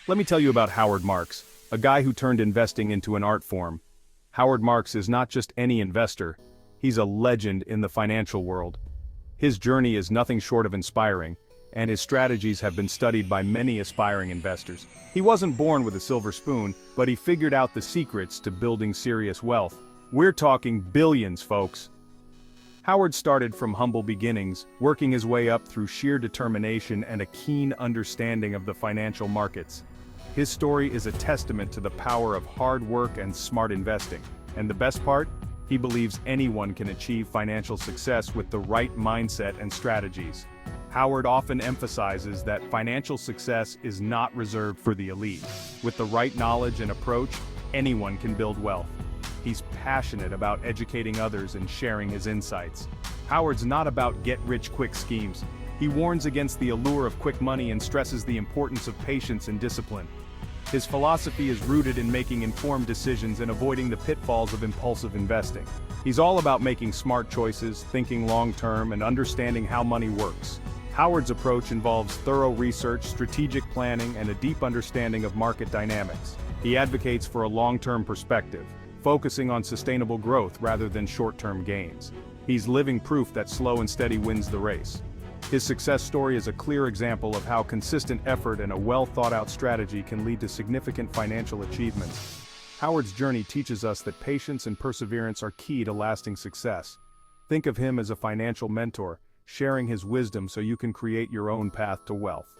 Let me tell you about Howard Marks, a guy who turned investing into an art form. Howard Marks is not just any investor, he's a legend in the financial world. His journey is nothing short of inspiring, and his strategies have been studied by many aspiring investors. He wasn't born with a silver spoon, but he figured out the secrets to building serious wealth. We're talking billions, folks. Howard started from humble beginnings, working his way up through sheer determination and a keen understanding of the financial markets. His story is a testament to the power of hard work and smart investing. And the best part? He believes anyone can achieve financial success with the right mindset and strategies. Howard often emphasizes that financial success is not reserved for the elite. With the right knowledge and approach, anyone can build wealth. He's passionate about educating others and sharing his insights. Howard's not about get-rich-quick schemes. He warns against the allure of quick money and stresses the importance of patience and discipline. His philosophy is rooted in making informed decisions and avoiding the pitfalls of impulsive investing. He's all about making smart choices, thinking long-term, and understanding how money works. Howard's approach involves thorough research, strategic planning, and a deep understanding of market dynamics. He advocates for a long-term perspective, focusing on sustainable growth rather than short-term gains. He's living proof that slow and steady wins the race. His success story is a clear example of how consistent effort and a well-thought-out strategy can lead to significant financial achievements. Howard's journey teaches us that patience and perseverance are key to lasting success. Think of him as a financial mentor, sharing his wisdom so you can create your own path to wealth.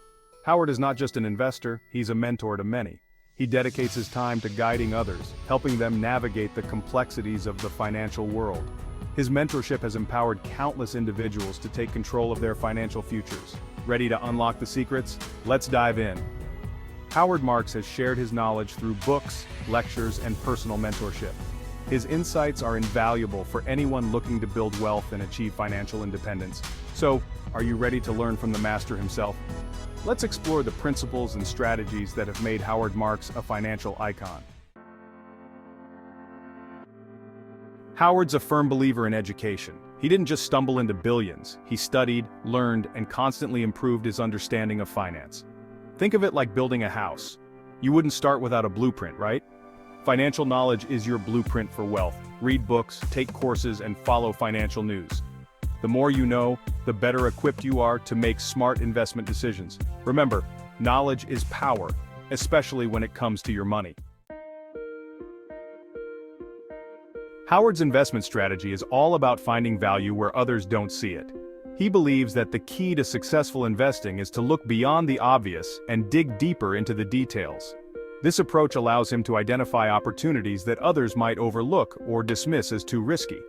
Howard is not just an investor, he's a mentor to many. He dedicates his time to guiding others, helping them navigate the complexities of the financial world. His mentorship has empowered countless individuals to take control of their financial futures. Ready to unlock the secrets? Let's dive in. Howard Marks has shared his knowledge through books, lectures, and personal mentorship. His insights are invaluable for anyone looking to build wealth and achieve financial independence. So, are you ready to learn from the master himself? Let's explore the principles and strategies that have made Howard Marks a financial icon. Howard's a firm believer in education. He didn't just stumble into billions, he studied, learned, and constantly improved his understanding of finance. Think of it like building a house. You wouldn't start without a blueprint, right? Financial knowledge is your blueprint for wealth. Read books, take courses, and follow financial news. The more you know, the better equipped you are to make smart investment decisions. Remember, knowledge is power, especially when it comes to your money. Howard's investment strategy is all about finding value where others don't see it. He believes that the key to successful investing is to look beyond the obvious and dig deeper into the details. This approach allows him to identify opportunities that others might overlook or dismiss as too risky.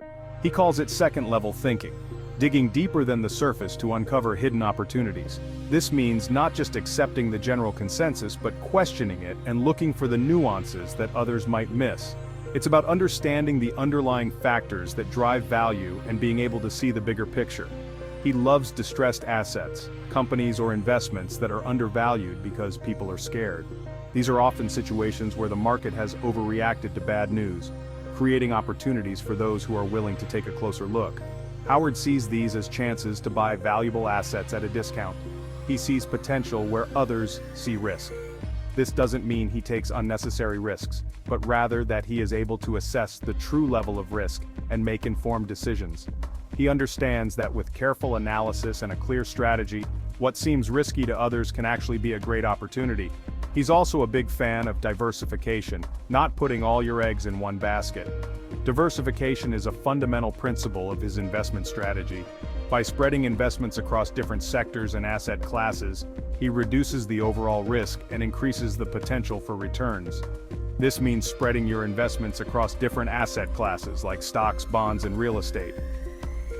He calls it second-level thinking, digging deeper than the surface to uncover hidden opportunities. This means not just accepting the general consensus but questioning it and looking for the nuances that others might miss. It's about understanding the underlying factors that drive value and being able to see the bigger picture. He loves distressed assets, companies or investments that are undervalued because people are scared. These are often situations where the market has overreacted to bad news, creating opportunities for those who are willing to take a closer look. Howard sees these as chances to buy valuable assets at a discount. He sees potential where others see risk. This doesn't mean he takes unnecessary risks, but rather that he is able to assess the true level of risk and make informed decisions. He understands that with careful analysis and a clear strategy, what seems risky to others can actually be a great opportunity. He's also a big fan of diversification, not putting all your eggs in one basket. Diversification is a fundamental principle of his investment strategy. By spreading investments across different sectors and asset classes, he reduces the overall risk and increases the potential for returns. This means spreading your investments across different asset classes like stocks, bonds, and real estate.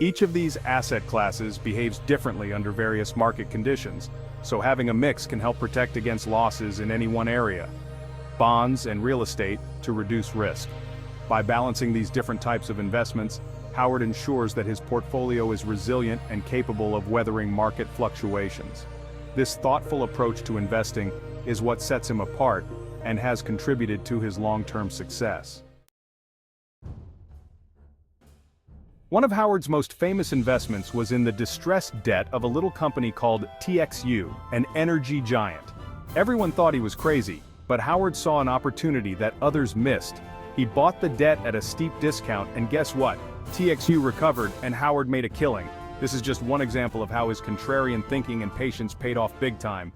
Each of these asset classes behaves differently under various market conditions, so having a mix can help protect against losses in any one area. Bonds and real estate to reduce risk. By balancing these different types of investments, Howard ensures that his portfolio is resilient and capable of weathering market fluctuations. This thoughtful approach to investing is what sets him apart and has contributed to his long-term success. One of Howard's most famous investments was in the distressed debt of a little company called TXU, an energy giant. Everyone thought he was crazy, but Howard saw an opportunity that others missed. He bought the debt at a steep discount, and guess what? TXU recovered and Howard made a killing. This is just one example of how his contrarian thinking and patience paid off big time.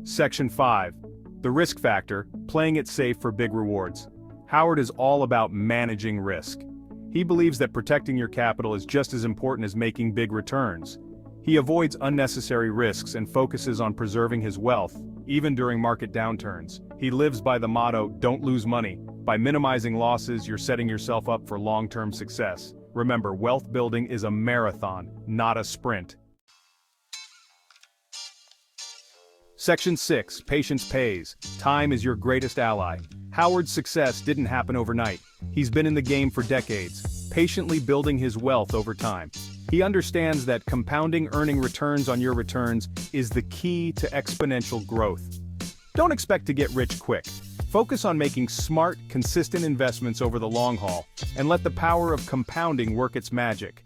Section 5. The risk factor, playing it safe for big rewards. Howard is all about managing risk. He believes that protecting your capital is just as important as making big returns. He avoids unnecessary risks and focuses on preserving his wealth, even during market downturns. He lives by the motto, "Don't lose money." By minimizing losses, you're setting yourself up for long-term success. Remember, wealth building is a marathon, not a sprint. Section 6. Patience pays. Time is your greatest ally. Howard's success didn't happen overnight. He's been in the game for decades, patiently building his wealth over time. He understands that compounding earning returns on your returns is the key to exponential growth. Don't expect to get rich quick. Focus on making smart, consistent investments over the long haul, and let the power of compounding work its magic.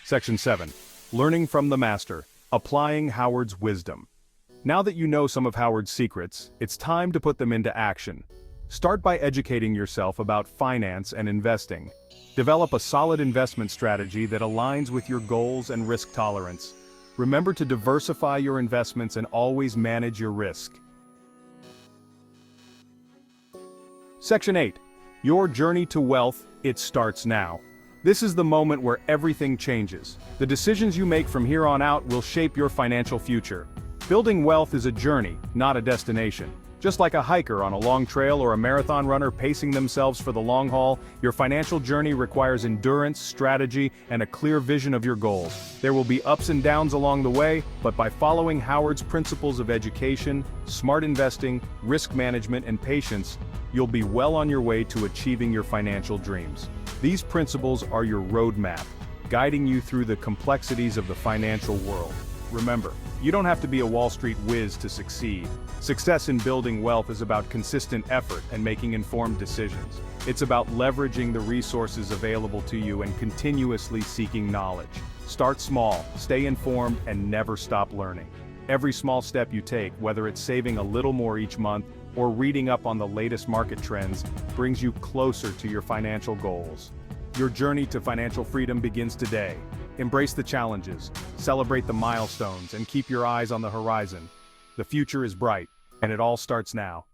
Section 7. Learning from the master. Applying Howard's wisdom. Now that you know some of Howard's secrets, it's time to put them into action. Start by educating yourself about finance and investing. Develop a solid investment strategy that aligns with your goals and risk tolerance. Remember to diversify your investments and always manage your risk. Section 8. Your journey to wealth, it starts now. This is the moment where everything changes. The decisions you make from here on out will shape your financial future. Building wealth is a journey, not a destination. Just like a hiker on a long trail or a marathon runner pacing themselves for the long haul, your financial journey requires endurance, strategy, and a clear vision of your goals. There will be ups and downs along the way, but by following Howard's principles of education, smart investing, risk management, and patience, you'll be well on your way to achieving your financial dreams. These principles are your roadmap, guiding you through the complexities of the financial world. Remember, you don't have to be a Wall Street whiz to succeed. Success in building wealth is about consistent effort and making informed decisions. It's about leveraging the resources available to you and continuously seeking knowledge. Start small, stay informed, and never stop learning. Every small step you take, whether it's saving a little more each month or reading up on the latest market trends, brings you closer to your financial goals. Your journey to financial freedom begins today. Embrace the challenges, celebrate the milestones, and keep your eyes on the horizon. The future is bright, and it all starts now.